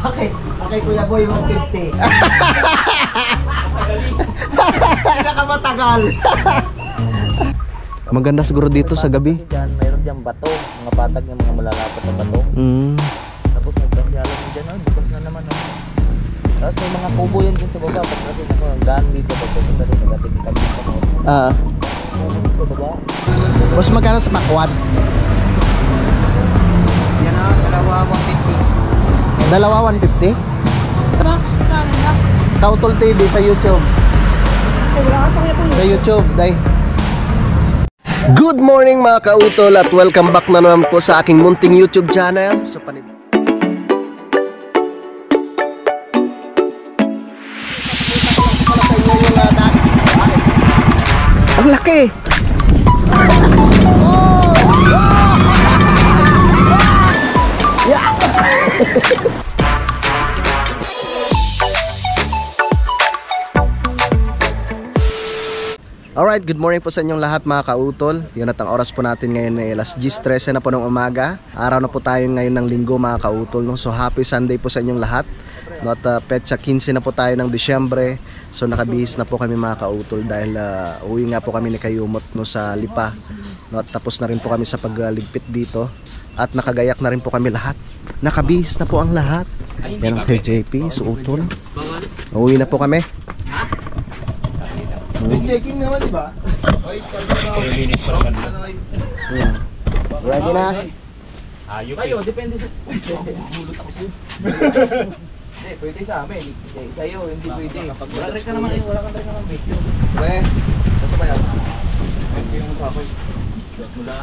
Bakit? Bakit Kuya Boy 150? Pinakamatagal. Maganda siguro dito sa gabi. Diyan, mayroon dyan bato, mga patag ng mga malalapat na bato. Tapos may pasyalan mo dyan, bukas na naman. Tapos may mga kubo yan dyan sa baba. Pagkasin ako, ang daan dito, pagkasin rin, nagating kami sa mga. Sa baba. Mas magkano sa makwad? Yan na, dalawa 150. Dalawa 150? Kautol TV sa YouTube. Sa YouTube, day. Good morning mga kautol at welcome back na naman po sa aking munting YouTube channel. So ang laki. Yeah. Alright, good morning po sa inyong lahat mga kautol. Yun at ang oras po natin ngayon ay alas 10:13 na po ng umaga. Araw na po tayo ngayon ng linggo mga kautol, no? So happy Sunday po sa inyong lahat, no? At petsa 15 na po tayo ng Disyembre. So nakabihis na po kami mga kautol dahil uwi nga po kami ni Kayumot, no, sa Lipa, no? At tapos na rin po kami sa pagligpit dito. At nakagayak na rin po kami lahat. Nakabihis na po ang lahat. Yan ang kay JP, suutol. Uwi na po kami. Checking naman, di ba? Ready na? Kayo, depende sa... Hulot ako sa'yo. Hindi, pwede sa amin. Sa'yo, hindi pwede. Wala rin ka naman, wala ka rin naman video. Pre, basta ba yan? Pwede yung sa akin. Mula.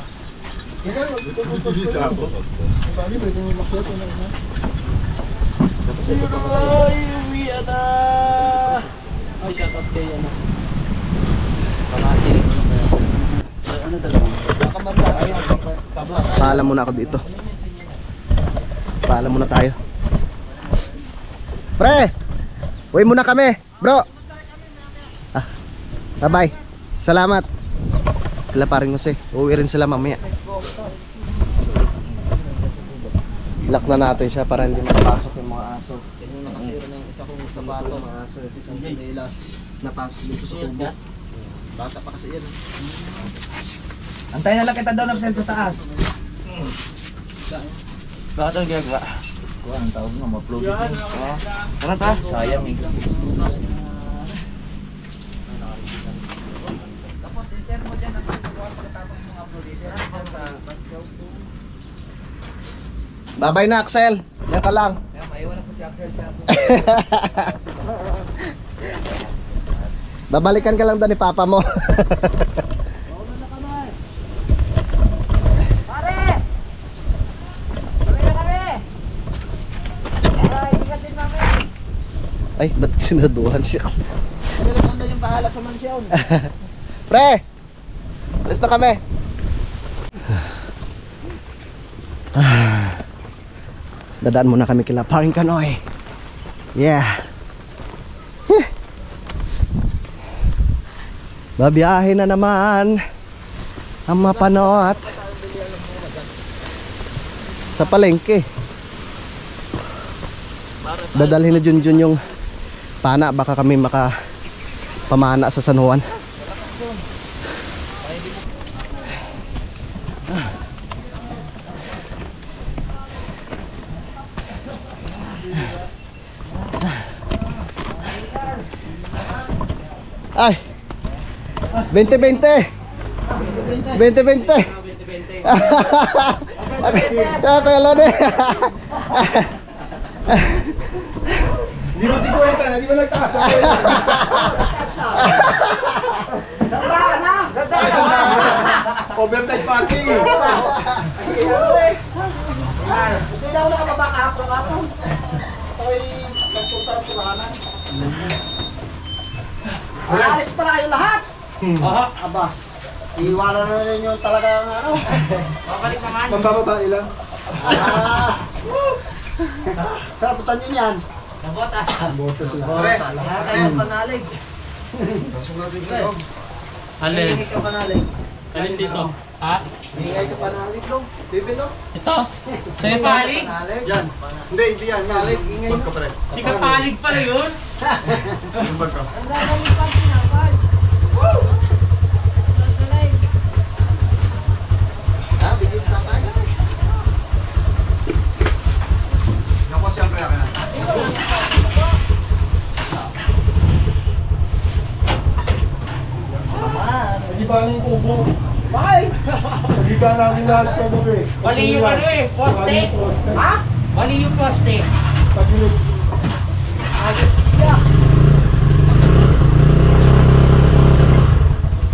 Hindi sa ako. Sabi, pwede mo maksot. Ay, uwi na! Ay, shoutout kayo na. Pamasi. Ano dalawa? Paalam muna ako dito. Paalam muna tayo. Pre! Uwi muna kami, bro. Bye-bye. Salamat. Sila paring Jose. Uwi rin sila mamaya. Lock na natin siya para hindi makapasok yung mga aso. Yan yung nakasira na yung isa kong sapatos. Mga aso. Isang chinelas napasok dito sa kubo. Bata pa kasi yan. Antayin na lang kita daw na sa taas. Bakit ang gagawa? Kuha, ang tawag nga, ma-upload ito. Tara ta, sayang eh. Tapos, i-share mo dyan ang pagkatapos mong upload ito. Bye-bye na, Axel. Yan ka lang. Maiwan na po si Axel siya. Babalikan ka lang doon ni Papa mo. Pare! Tuloy na kami! Ay, ikatin mami! Ay, ba't sinaduhan siya? Ano yung bahala sa mansyon? Pre! Alis na kami. Dadaan muna kami kila Paring Kanoy. Yeah. Babiyahe na naman ang mapanot sa palengke. Dadalhin na Junjun yung pana, baka kami makapamana sa San Juan. Ay, 20-20. 20-20. Kaya Lode. Di mo si Kuwenta, di mo nagtaas. Saan na? Overtime party. Hindi na ako nakababa kahapon. Ako'y nagpunta ng pulahanan. Alis pala kayo lahat. Aba, iwanan na rin yung talagang ano. Babalik naman. Pambababae lang. Saan putan nyo niyan? Nabotas. Botas lang. Lahat kayo panalig. Pasok natin sa loob. Alin? Ikaw panalig. Alin dito? Ha? Ingay ka panalig no? Bibi no? Ito? Sa'yo palig? Panalig? Yan. Hindi, hindi yan. Palig, ingay Bag no? ka pare. Sika palig pala yun? Yung bag ka. Ha? Bigis na tayo. Yan po siyempre akin na. Hindi ba ang kubo? Bye! Hindi ba namin lahat ka mo eh? Mali yung ano eh, poste. Ha? Mali yung poste. Pagilid.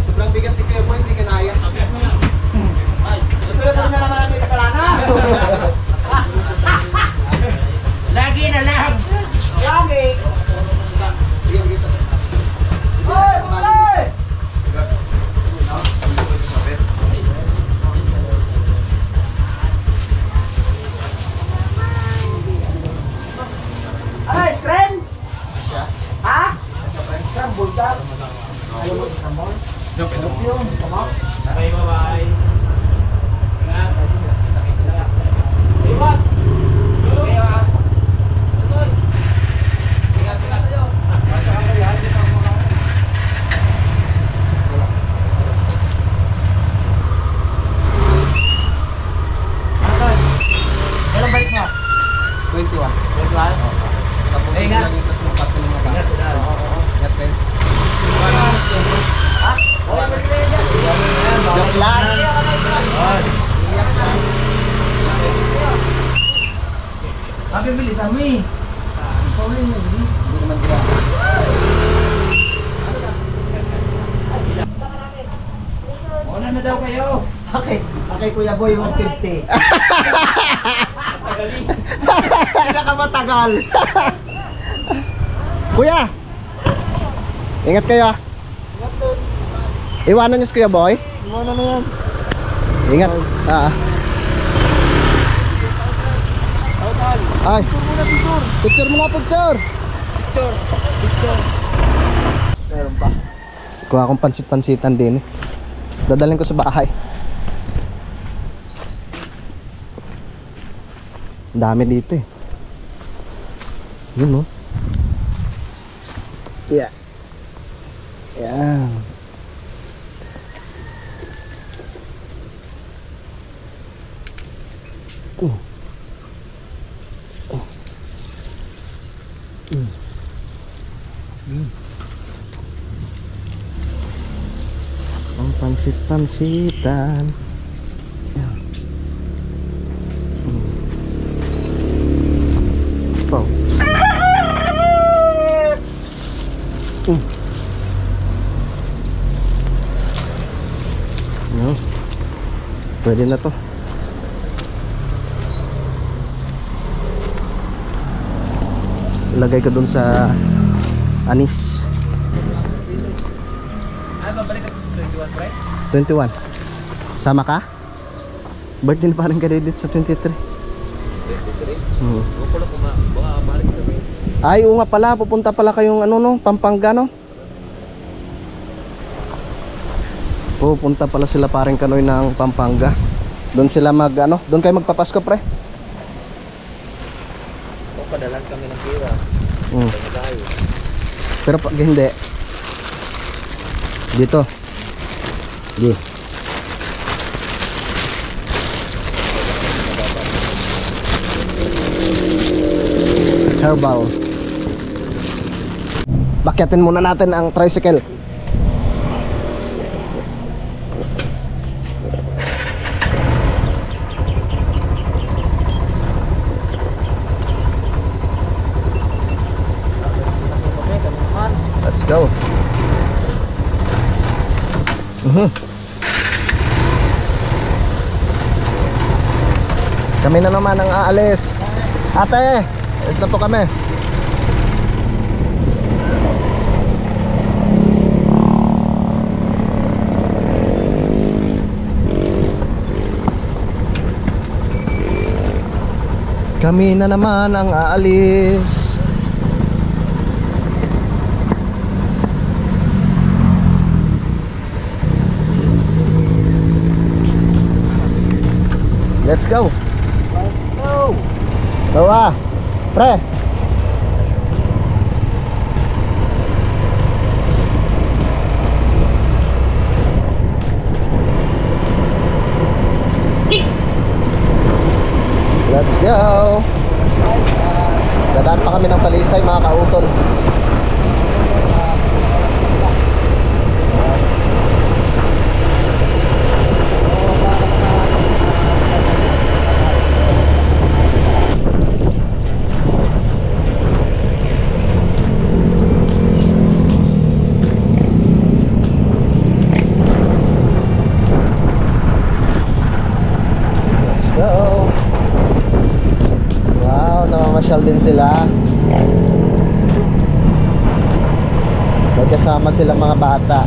Sobrang bigat ni Kuya Boy, hindi ka naya. Ito na naman may kasalanan. Lagi na lang. Lagi! Bigyan, bigyan. Hoy! Hoy! Ano, scram? Ha? Scram, bulldog. Ayaw mo scramble? Yun, come on. Okay, bye-bye. Ingat. Kita-kita lang. Iwan. Okay, ha? Ingat, ingat. Kailan balik mo? 21. Virtual? Tapos Eh, yun ingat. lang yung tas mga pato ng mga Ingat, bata. ingat. Ingat kayo. Ha? Okay, Joke lang. Iyak lang. Sabi bilis kami. Hindi naman gila. Una na daw kayo. Okay, Kuya Boy, 150. Pinakamatagal. Kuya! Ingat kayo ah. Iwanan niyo si Kuya Boy. Iwanan na yan. Ingat. Ay. Picture muna, picture. Meron pa. Kuha akong pansit-pansitan din eh. Dadalhin ko sa bahay. Ang dami dito eh. Yun oh. Yeah. Yeah. Oh. Oh. Ang pansit-pansitan. Yan. Wow. No. Pwede na to. Ilagay ko dun sa anis. Ay, babalik ka sa 21, right? 21. Sama ka? Birthday na parang kadedit sa 23. 23? Hmm. Huwag ko lang baka balik kami. Ay, oo nga pala, pupunta pala kayong ano no, Pampanga no? Pupunta pala sila paring Kanoy ng Pampanga. Doon sila mag ano, doon kayo magpapasko pre. O, padalan kami ng pira. Hmm. Kami tayo. Pero pag hindi dito. Di. Herbal. Bakyatin muna natin ang tricycle. Let's go. Kami na naman ang aalis. Ate, alis na po kami. Kami na naman ang aalis. Let's go. Let's go. Bawa. Pre. Let's go. Dadaan pa kami ng Talisay mga kautol. Let's go. Wow, namamasyal din sila. May kasama silang mga bata.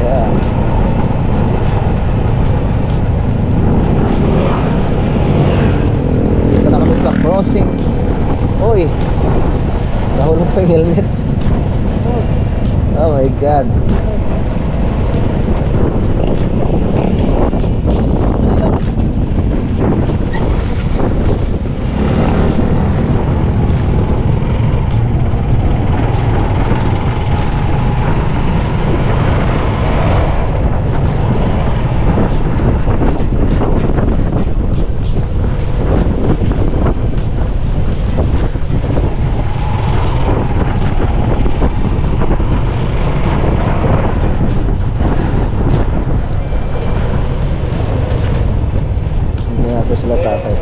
Yeah. Dito na kami sa crossing. Uy, nahulog pa yung helmet. Oh my God. Sila tatay.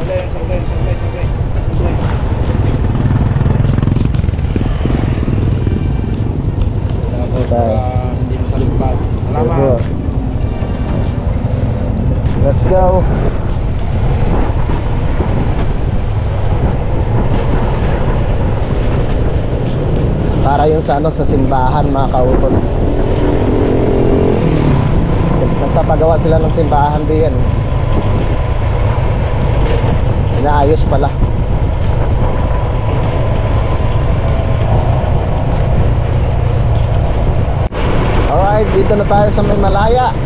Hindi mo sa lupad. Salamat. Let's go. Para yung sa ano, sa simbahan mga kautol. Nagpapagawa sila ng simbahan diyan. Inaayos pala. Alright, dito na tayo sa May Malaya.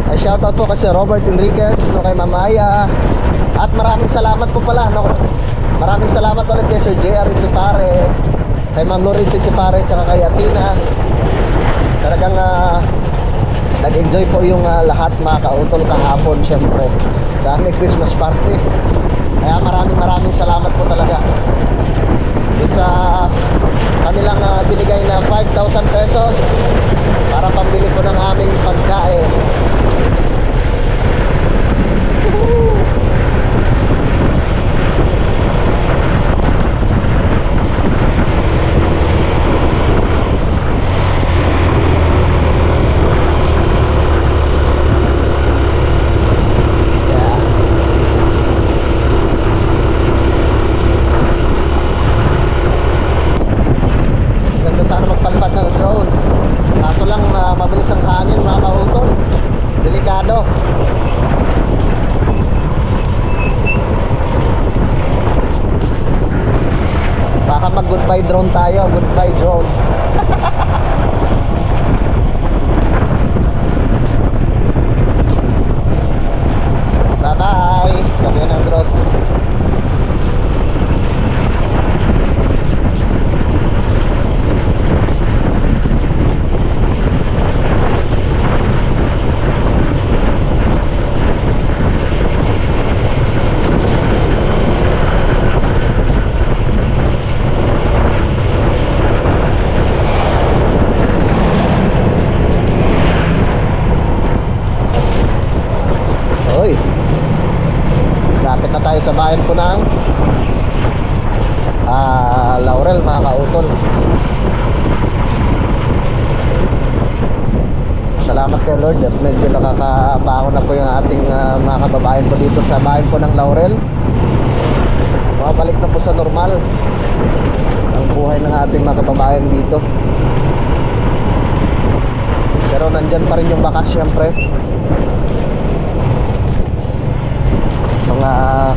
Ay, shoutout po kasi Robert Enriquez, no, kay Mamaya. At maraming salamat po pala, no. Maraming salamat ulit kay Sir JR Ichipare, kay Ma'am Loris Ichipare, tsaka kay Atina. Talagang nag-enjoy po yung lahat mga kautol kahapon, syempre sa aming Christmas party. Kaya maraming salamat po talaga dun sa kanilang binigay na 5,000 pesos para pambili po ng aming pagkain. Mabilis ang hangin mga kautol. Delikado. Baka mag goodbye drone tayo. Goodbye drone. Bye bye. Sabihan ng drone. Lapit na tayo sa bayan po ng Laurel mga kautol. Salamat kay Lord at medyo nakakabangon na po yung ating mga kababayan po dito sa bayan po ng Laurel. Mabalik na po sa normal ang buhay ng ating mga kababayan dito. Pero nandyan pa rin yung bakas syempre. mga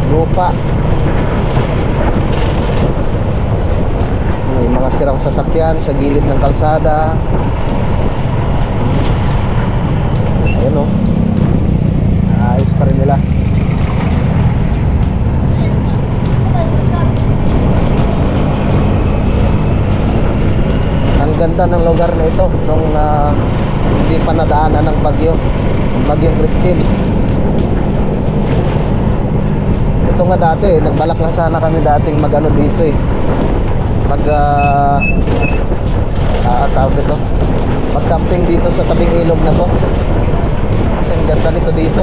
lupa. May mga sirang sasakyan sa gilid ng kalsada. Ayun o, ayos pa rin nila. Ang ganda ng lugar na ito nung hindi pa nadaanan ng Bagyong Christine. Ito nga dati, nagbalak na sana kami dating mag-ano dito tawag dito, mag-camping dito sa tabing ilog na to. Kasi ang ganda nito dito.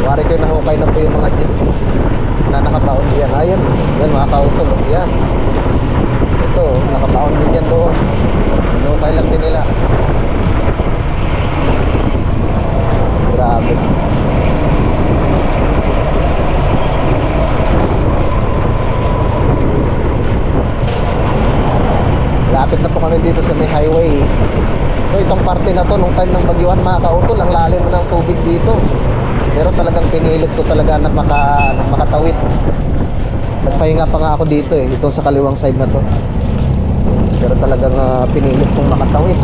Wari kayo nahukay na po yung mga jeep na nakabaon diyan. Ayan, yan mga kautol. Yan. Ito, nakabaon din dyan doon. Nahukay lang din nila. Grabe. Lapit na po kami dito sa may highway. So itong parte na to, nung time ng bagyuhan mga kautol, ang lalim ng tubig dito. Pero talagang pinilit ko talaga na makatawid. Nagpahinga pa nga ako dito itong sa kaliwang side na to. Pero talagang pinilit kong makatawid.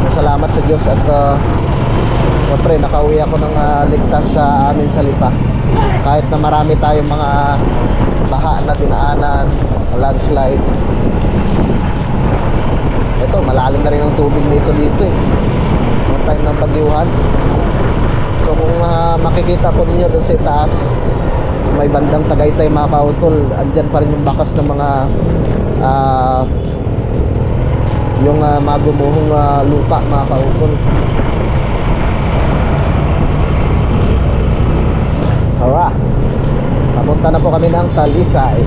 So salamat sa Diyos at siyempre nakauwi ako ng ligtas sa amin sa Lipa. Kahit na marami tayong mga baha na dinaanan, landslide. Ito, malalim na rin ang tubig nito dito Noong time ng bagyuhan. So kung makikita po ninyo doon sa itaas, may bandang Tagaytay mga kautol, andyan pa rin yung bakas ng mga yung magumuhong lupa mga kautol. Alright, papunta na po kami ng Talisay.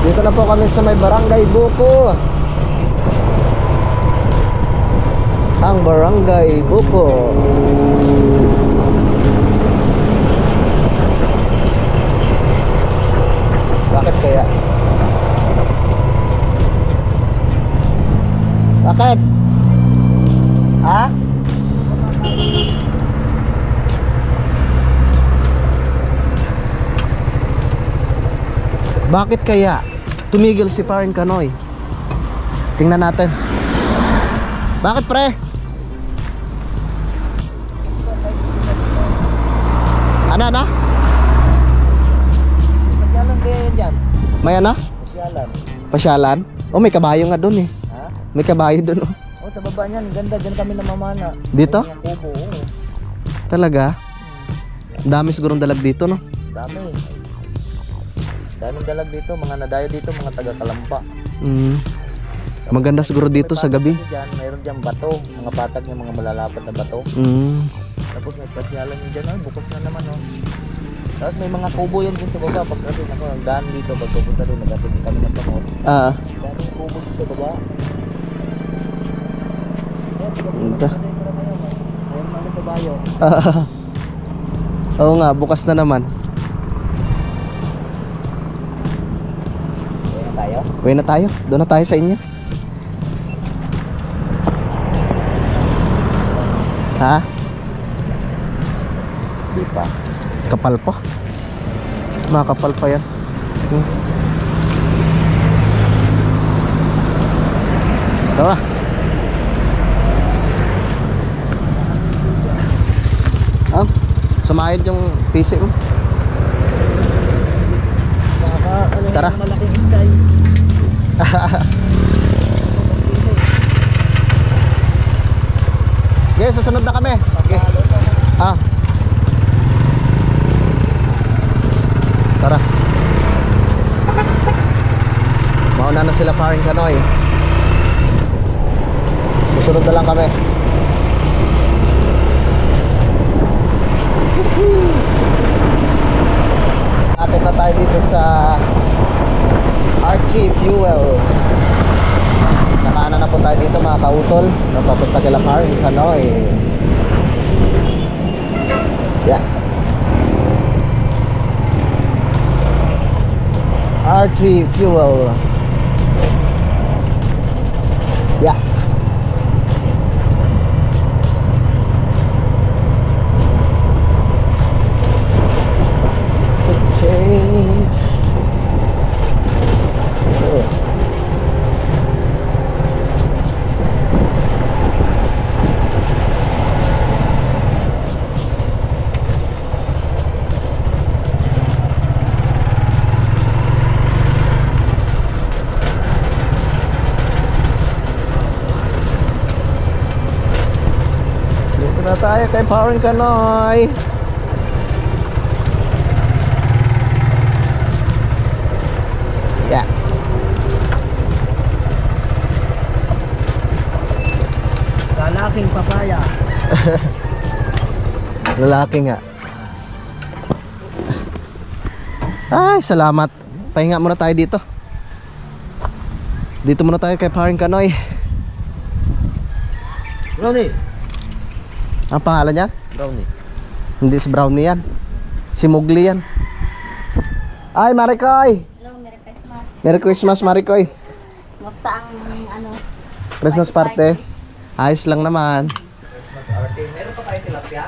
Dito na po kami sa may Barangay Buko. Ang Barangay Buko. Bakit kaya? Bakit? Ha? Bakit kaya? Tumigil si Parin Kanoy. Tingnan natin. Bakit pre? Ano? Pasyalan kaya yan dyan? May ano? Pasyalan. Pasyalan? Oh, may kabayo nga doon Ha? May kabayo doon Sa baba niyan, ganda. Dyan kami namamana. Dito? May mga kubo, Talaga? Dami sigurong dalag dito, no? Dami. Daming dalag dito, mga nadayo dito, mga taga-Kalampa. Maganda siguro dito sa gabi. Dyan, mayroon dyan bato, mga patag ng mga malalapat na bato. Tapos may pasyalan nyo dyan, bukas na naman. Tapos may mga kubo yan dyan sa baba. Pag kasi ako, ang daan dito, pag pupunta doon, nagatingin kami ng pangod. Daming kubo dito sa baba. Ito. Mayroon mga kabayo. Oo nga, bukas na naman. Uwi na tayo. Doon na tayo sa inyo. Ha? Di pa. Kapal pa. Makapal pa yan. Tara. Sumayad yung PC mo. Baka Tara. malaking style. Okay, susunod na kami. Okay. Tara. Mauna na sila paring Kanoy. Susunod na lang kami. Akit na tayo dito sa Archie Fuel. Nakaanan na po tayo dito mga kautol. Napapunta kila paring Kanoy. Yeah. Archie Fuel. Yeah. Change. Oh. Na tayo kay paring Kanoy. Yeah. Lalaking papaya. Lalaki nga. Ay, salamat. Pahinga muna tayo dito. Dito muna tayo kay paring Kanoy. Brownie. Ang pangalan niya? Brownie. Hindi si Brownie yan. Si Mugli yan. Ay, Marikoy! Hello, Merry Christmas. Merry Christmas, Marikoy. Musta ang Christmas party. Ayos lang naman. Meron pa kayo tilapia?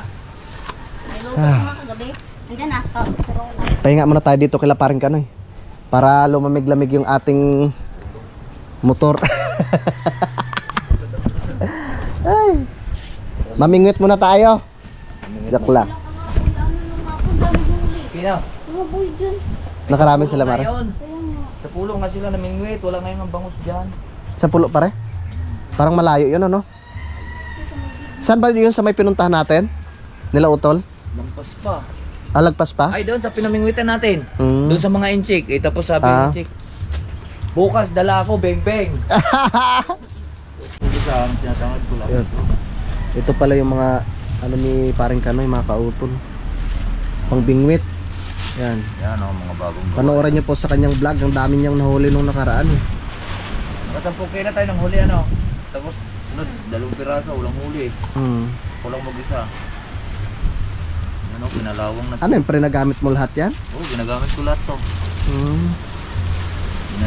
May luto mga kagabi. Nandiyan nasa Rola. Pahinga muna tayo dito kila paring Kanoy. Para lumamig-lamig yung ating motor. Ay. Mamingwit muna tayo. Joke lang. Sino? Mga boy dyan. Nakarami sila, Mare. Ngayon. Sa pulo nga sila namingwit. Wala ngayon ang bangus dyan. Sa pulo pare? Parang malayo yun, ano? Saan ba yun sa may pinuntahan natin? Nila Utol? Lampas pa. Alagpas pa? Ay, doon sa pinamingwitan natin. Mm. Doon sa mga inchik. Eh, tapos sabi ng inchik. Bukas dala ako, beng-beng. Hindi sa tinatangad ko lang. Yun. Ito pala yung mga ano ni paring Kanoy, mga kautol. Pangbingwit. Yan. Yan o, mga bagong Panoorin niyo po sa kanyang vlog. Ang dami niyang nahuli nung nakaraan. Nakasampung kayo na tayo ng huli ano. Tapos, dalawang piraso, walang huli. Walang mag-isa. Ano, pinalawang na. Ano yung pre-nagamit mo lahat yan? Oo, ginagamit ko lahat to.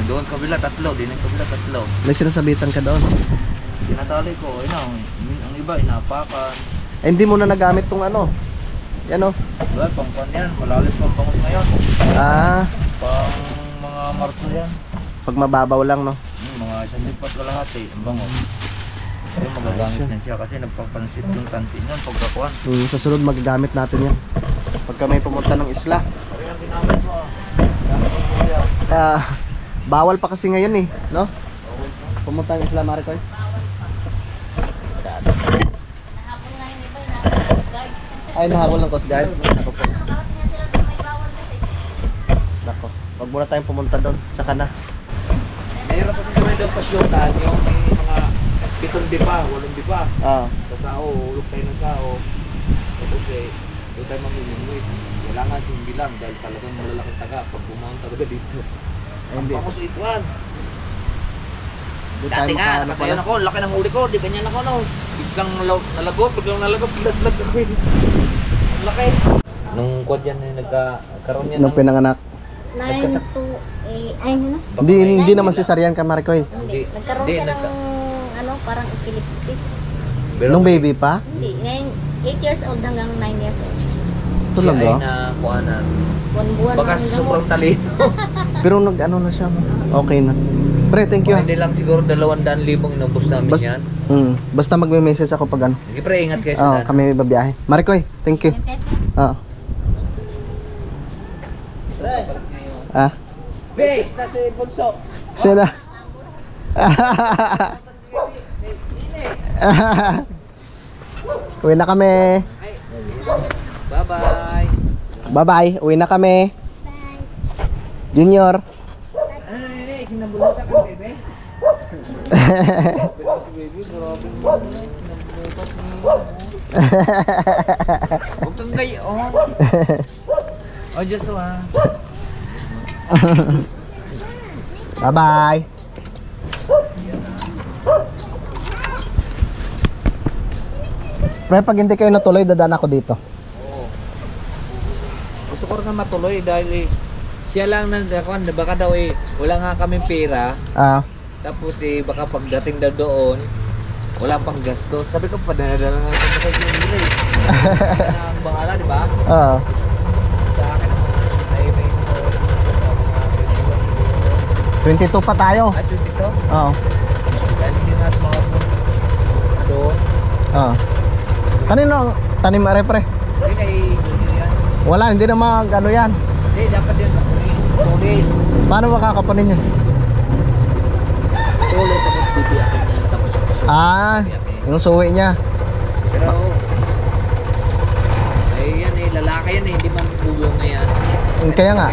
Doon kabila tatlo, din ang kabila tatlo. May sinasabitan ka doon. Tinatali ko, ayun ang iba inapakan. Eh, hindi mo na nagamit tong ano. Yan o. Wala, pang yan, malalim pang bangus ngayon. Ah, Pang mga Marso yan. pag mababaw lang, no? Mga isang lipat ka lahat eh, ang bangus. Pero magagamit na siya kasi nagpapansit yung tansin yan pagkakuan. Sa sunod magagamit natin yan. Pagka may pumunta ng isla. Pero yung ginamit mo ah. Bawal pa kasi ngayon eh, no? Pumunta ng isla, Marikoy. Nahapon nga yung iba, yung guard. Ay, nahabol ng Coast Guard. Nako po. Nakarating nga sila doon, may bawal kasi. Nako. Wag muna tayong pumunta doon. Tsaka na. Mayroon pa sa doon pasyutan yung may mga 7 dipa, 8 dipa. Ah. Sa sao, ulog tayo ng sao. Tapos eh, doon tayo mamimingwit. Wala nga simbi lang dahil talagang malalaking taga pag bumaon talaga dito. Ang Hindi. bangus ituan. Doon tayo Dati nga, makahanap nakatayon pala. ako, laki ng huli ko, di ganyan ako no. Biglang nalagot, pilat-lat ako eh. Ang laki. Nung kod yan yung nagkaroon yan Nung pinanganak. 9 to, ay ano na? Hindi naman si Sarian ka, Marikoy. Hindi. Nagkaroon Hindi, siya ng, ano, parang epilepsy. Nung baby pa? Hindi, ngayon, 8 years old hanggang 9 years old. Ito lang siya ay ba? nakuhanan. Buwan-buwan Baka ng gamot. sobrang talino. Pero nag-ano na siya. Okay na. Pre, thank you. Hindi lang siguro 200,000 inubos namin Bas- yan. Basta magme-message ako pag ano. Sige pre, ingat kayo Oo, sa daan. kami babiyahe. Marikoy, thank you. Yung tete. Oo. Ah, Fix na si Bunso. sila. Uwi na kami. Bye-bye. Bye-bye. Uwi na kami. Junior. Ano nene, sinabulutan ka bebe? Huwag kang gayon. Oh, Joshua. Bye-bye. Pre, pag hindi kayo natuloy, dadaan ako dito. Gusto ko rin nga matuloy dahil siya lang nandakuan, baka daw wala nga kaming pera. Ah, Tapos baka pagdating daw doon, wala pang gastos. Sabi ko, padala nga ako sa kanila ang bahala, di ba? oo. Sa akin, ay may 22 pa tayo. at yun dito. Oo. Dahil sinas mga doon. Oo. Kanino ang tanim are pre? Hindi kay yan. Wala, hindi na mag ano yan. Hindi, dapat yun tuloy. Paano makakapanin yan? Tuloy tapos bibiyakin niya. Tapos Ah, yung suwi niya. pero ay yan lalaki yan hindi man bubong na yan. Kaya nga.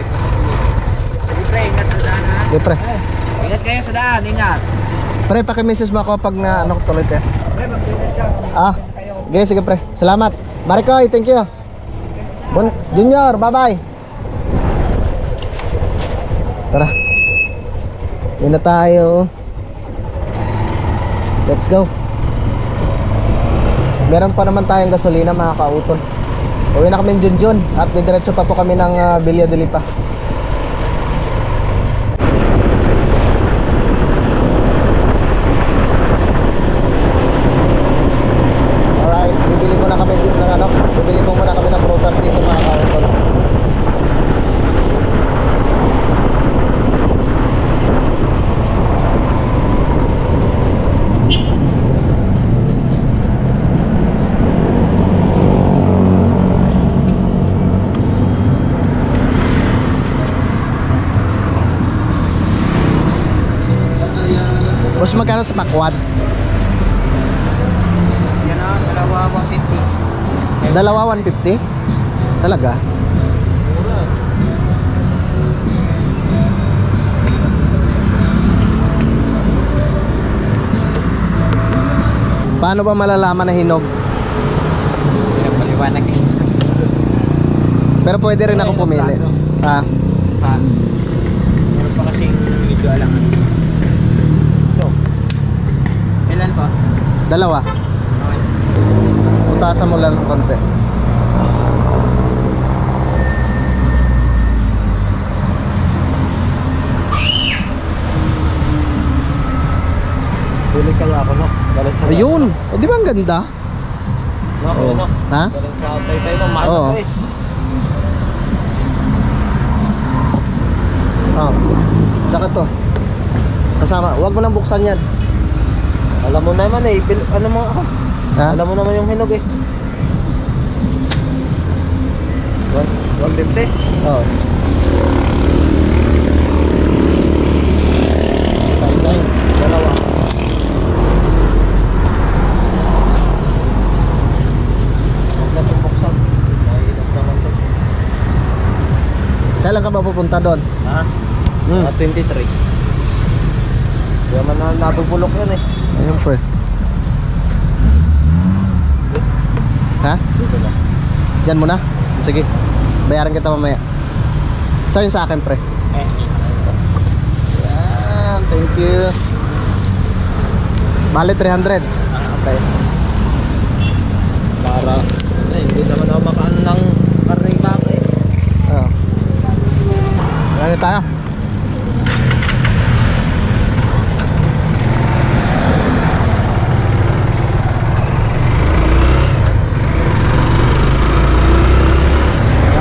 Sige pre, ingat sa daan ha. Di pre. Ingat kayo sa daan, ingat. Pre, paki-message mo ako pag na ano tuloy ka. Pre, mag-ingat ka. Ah, okay, sige pre. Salamat. Marikoy, thank you. Junior, bye-bye. Tara. Yun na tayo. Let's go. Meron pa naman tayong gasolina mga kautol. Uwi na kami ng Junjun at didiretso pa po kami ng Villa de Lipa. Alright, bibili muna kami dito ng ano. Bibili po muna kami ng prutas dito mga kautol. Mas magkano sa pakwad? Yan na, dalawa 150. Dalawa 150? Talaga? Paano ba malalaman na hinog? Pinapaliwanag eh. Pero pwede rin ako pumili. Ah, Ha? Meron pa kasing video alam. Ito. Ilan pa? dalawa. Okay. Utasan mo lang ng konti. Bili kaya ako no? Galit sa Ayun! O, di ba ang ganda? no? Oo. No? Ha? Galit sa tay-tay no? Mahal Oo. na eh. Oh. Tsaka to. Kasama. Huwag mo nang buksan yan. Alam mo naman eh, ano mo ako? Ha? Alam mo naman yung hinog eh. 150? Oo. Tay-tay. Dalawa. Huwag na sumbuksan. Mahinog naman to. Kailan ka ba pupunta doon? Ha? Hmm. 23. Kaya man na natubulok yan eh. Ayun pre. Ha? Dito na. Diyan muna? Sige. Bayaran kita mamaya. Saan sa akin pre? Yan. Thank you. Bali 300. Okay. Para hindi naman ako makaan ng karning baka eh. Oo. Ano tayo?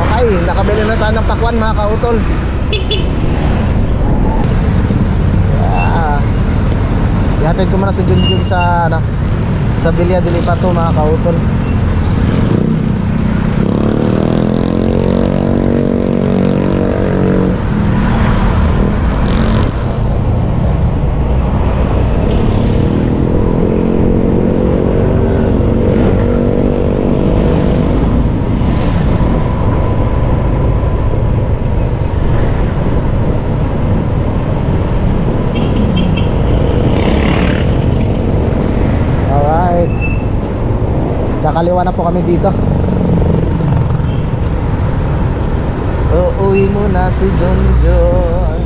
Okay, nakabili na tayo ng pakwan mga kautol. Ihatid ko muna si Junjun sa ano, sa Villa de Lipa to mga kautol. Kakaliwa na po kami dito. Uuwi mo na si John John.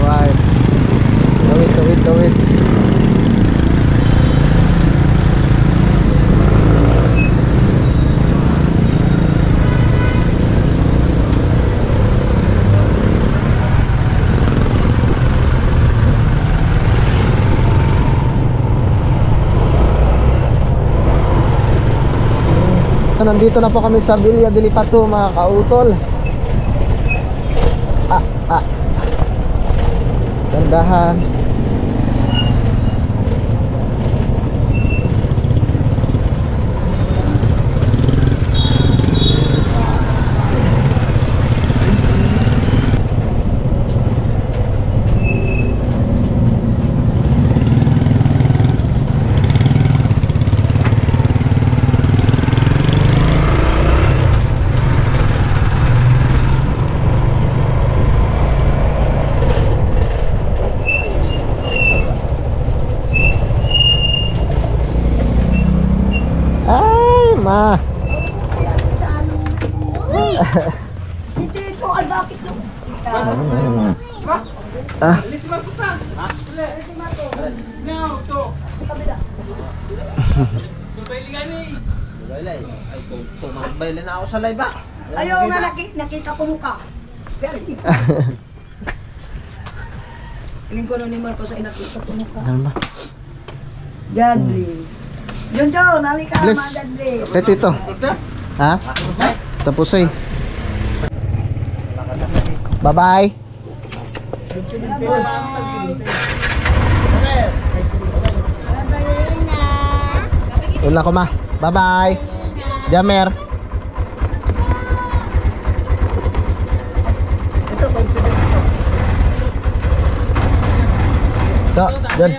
Alright. Gawin. Nandito na po kami sa Villa de Lipato mga kautol. Dandahan. Ma. Si Tito, ay bakit nung... Tumagbay na ako sa live ba? Ayaw nga nakita ko mukha. Sorry. Iling ko ni Marcos ay nakita ko mukha. Ano ba? God bless. John, halika Bless. madadli. Kay Tito. Ha? Tapos ay. Bye-bye. Una ko ma. Bye-bye. Jamer. Ito, consider ito. To, John.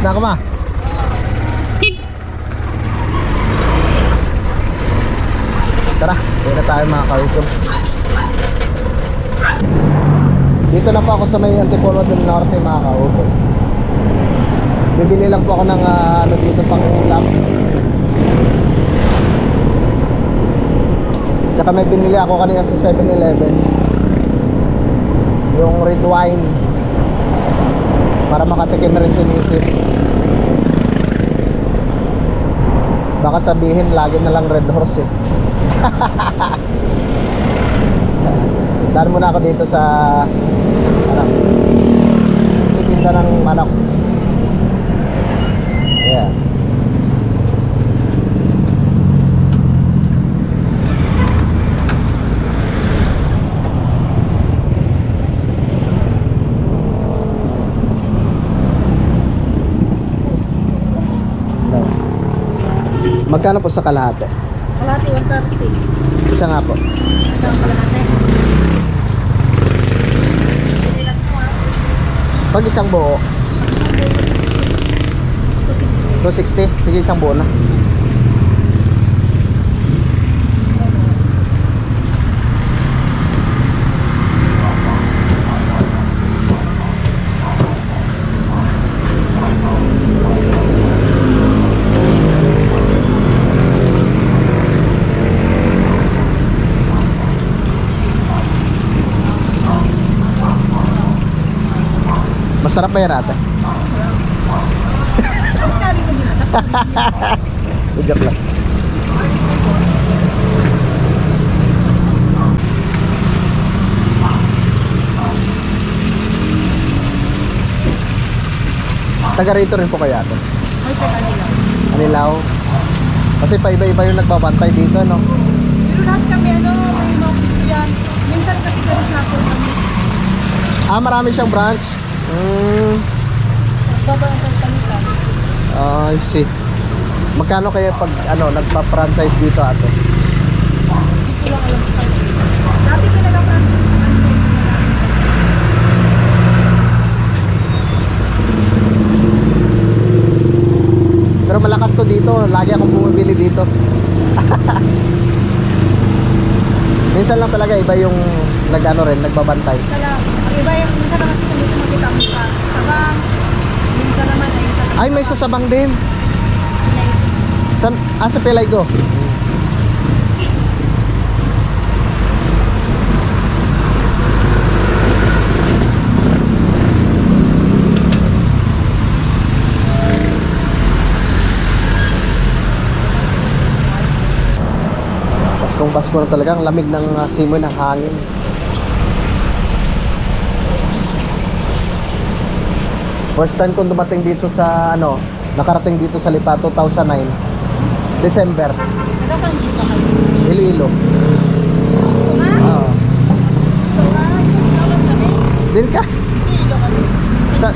Na ako ma. Tara, uwi na tayo mga kautol. Dito na po ako sa may Antipolo del Norte mga kautol. Bibili lang po ako ng ano dito pang ulam. Tsaka may binili ako kanina sa 7-Eleven. Yung red wine. Para makatikim rin si Mrs. Baka sabihin lagi na lang Red Horse eh. Daan muna ako dito sa ano, titinda ng manok. Yeah. Magkano po sa kalahati? Kalahati 130. Isa nga po. Isang kalahati. Pag isang buo, 260. Sige, isang buo na. Masarap ba yan ate? Mas kari ko din masarap. Joke lang. Taga rito rin po kaya ate? Ay, taga nila. Anilaw. Kasi paiba-iba yung nagbabantay dito, no? Pero lahat kami, may mga gusto yan. Minsan kasi ganun siya ako kami. Marami siyang branch. Babantay kami kami. I see. Magkano kaya pag nagpa-franchise dito ate? Hindi ko lang alam sa kanila. Dati pinag-franchise sa kanila. iba yung nag-ano rin, nagbabantay. Isa lang. Ang iba yung minsan naman kung dito makita mo sa sabang. Minsan naman ay sa Ay, may sasabang din. San, sa Pelaygo. Pasko na talaga, ang lamig ng simoy ng hangin. First time kong dumating dito sa ano, nakarating dito sa Lipa 2009 December. Nagasan dito ka kayo? Iloilo. Oo. Din ka? Iilo kami. Sa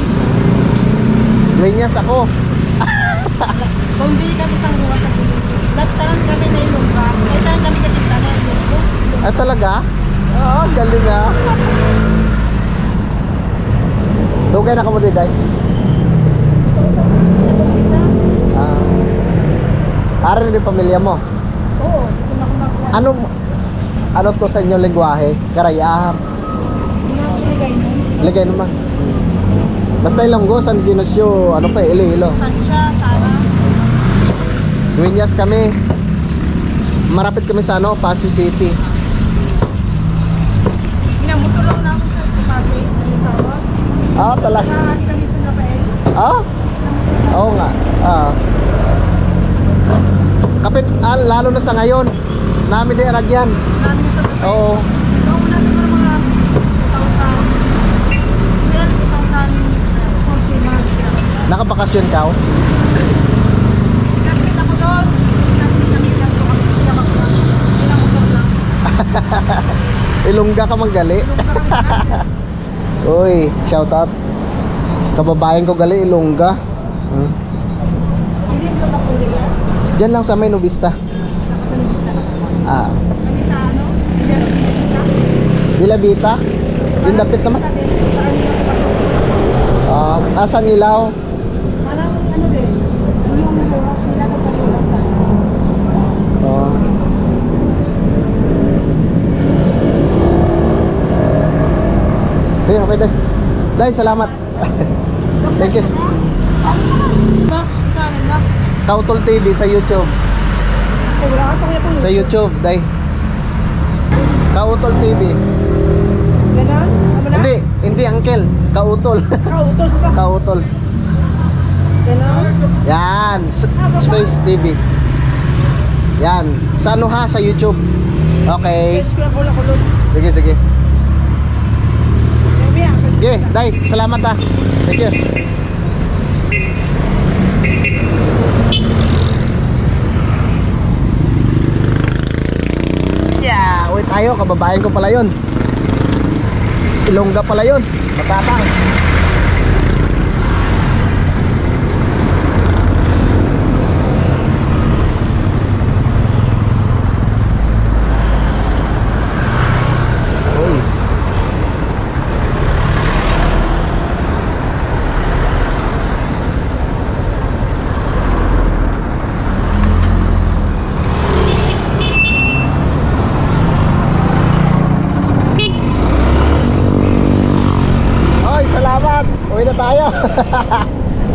Linyas ako. Kung di kami sa luwas sa pulo. Lataran kami na ilong ka. Lataran kami kasi tanay ilong ko. Ay talaga? Oo, galing ah. Dugay na ka mo diday? Aral din pamilya mo? Oo. Dito na kumakuha. Ano to sa inyong lengguwahe? Karayaham? Inakuligay mo. Ligay naman. Basta Ilonggo, San Dionisio, ano pa, Iloilo. Stansya, Sara. Dueñas kami. Marapit kami sa ano, Pasig City. Minamutulong na ako sa Pasig. Nalisawag. Ah, talaga. Nakahati kami sa Rafael. Ah? Oo nga. Kapit, lalo na sa ngayon. Namin din aragyan. Namin sa Rafael. Oo. So, una siguro mga 2014 Nakabakasyon ka? Nakita ko doon. Nakita kami lang ko kami sila makuha. Pinamotor lang. Ilongga ka manggali. Uy, shout out. Kababayan ko gali Ilongga. Hindi ko kapuli yan. Diyan lang sa may Nubista. Tapos sa Nubista. Ah, Kami sa ano? Dilabita? Dindapit naman. Asan ilaw? Parang ano din. Yung bukas nila kapag iwasan. Oh. Sige, okay dahil. Dahil, salamat. Thank you. Ba? Saan ba? Kautol TV sa YouTube. Ay, wala ka ito kaya pang Sa YouTube, dahil. Kautol TV. Ganon? Ano na? Hindi uncle. Kautol. Kautos sa Kautol. ganon? Yan. Space TV. Yan. Sa ano ha? Sa YouTube. Okay. Subscribe ko lang kulot. Sige, sige. Kaya Sige, dahil. Salamat ha. Thank you. Yeah, uwi tayo, kababayan ko pala yun. Ilongga pala yun. Matatang. Uy. Uwi na tayo.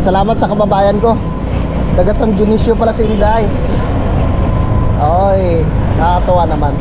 Salamat sa kababayan ko. Taga San Dionisio pala si Inday. Oy, nakakatuwa naman.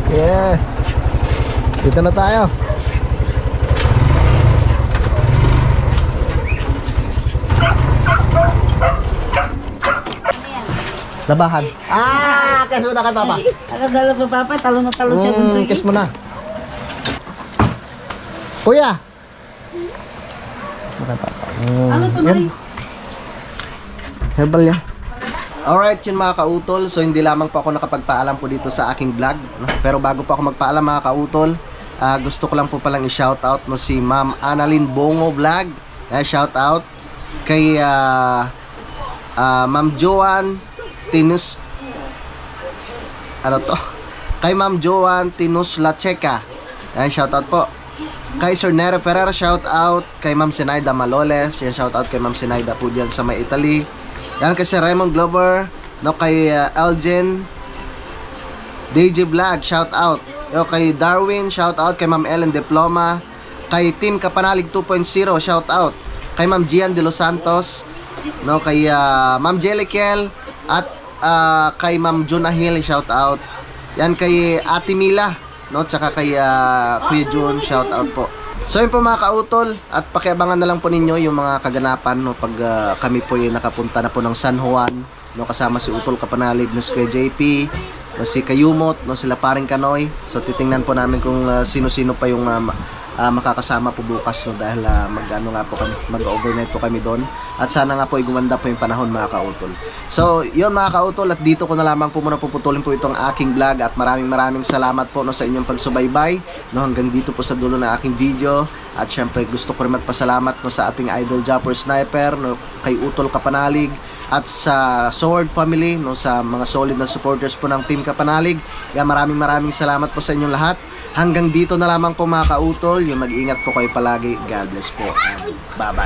Yeah. Dito na tayo. Labahan. Kiss mo na kay Papa. Dalo ko papa, talo na talo siya bunso. Kiss mo na. Kuya. Okay, Papa. Ano to Yan. noy? Herbal yan. Alright, yun mga kautol. So hindi lamang po ako nakapagpaalam po dito sa aking vlog, no? Pero bago po ako magpaalam mga kautol, gusto ko lang po palang i-shoutout no, si Ma'am Annalyn Bongo Vlog. Shoutout kay Ma'am Joan Tinus, ano to? Kay Ma'am Joan Tinus Lacheca. Shoutout po. Kay Sir Nero Ferrer, shoutout. Kay Ma'am Sinaida Maloles, yan, shoutout kay Ma'am Sinaida po dyan sa may Italy. Yan kay Sir Raymond Glover, no, kay Elgin DJ Vlog, shoutout. Yo, kay Darwin, shoutout. Kay Ma'am Ellen Diploma. Kay Team Kapanalig 2.0, shoutout. Kay Ma'am Gian de los Santos, no, kay Ma'am Jellikel, at kay Ma'am Jonah Hill, shoutout. Yan kay Ate Mila, no, tsaka kay Kuya Jun, shoutout po. So yun po mga kautol, at pakiabangan na lang po ninyo yung mga kaganapan, no, pag kami po yung nakapunta na po ng San Juan, no, kasama si Utol Kapanalig, no, si Kuya JP, no, si Kayumot, no, sila Paring Kanoy. So titingnan po namin kung sino-sino pa yung makakasama po bukas, no, dahil mag-ano nga po kami, mag-overnight po kami doon. At sana nga po gumanda po yung panahon mga kautol. So yun mga kautol, at dito ko na lamang po muna puputulin po itong aking vlog, at maraming salamat po, no, sa inyong pagsubaybay, no, hanggang dito po sa dulo ng aking video. At syempre gusto ko rin magpasalamat, no, sa ating idol Japper Sniper, no, kay Utol Kapanalig, at sa Sword Family, no, sa mga solid na supporters po ng Team Kapanalig. Kaya maraming salamat po sa inyong lahat. Hanggang dito na lamang po mga kautol. Yung mag-ingat po kayo palagi. God bless po. Bye bye.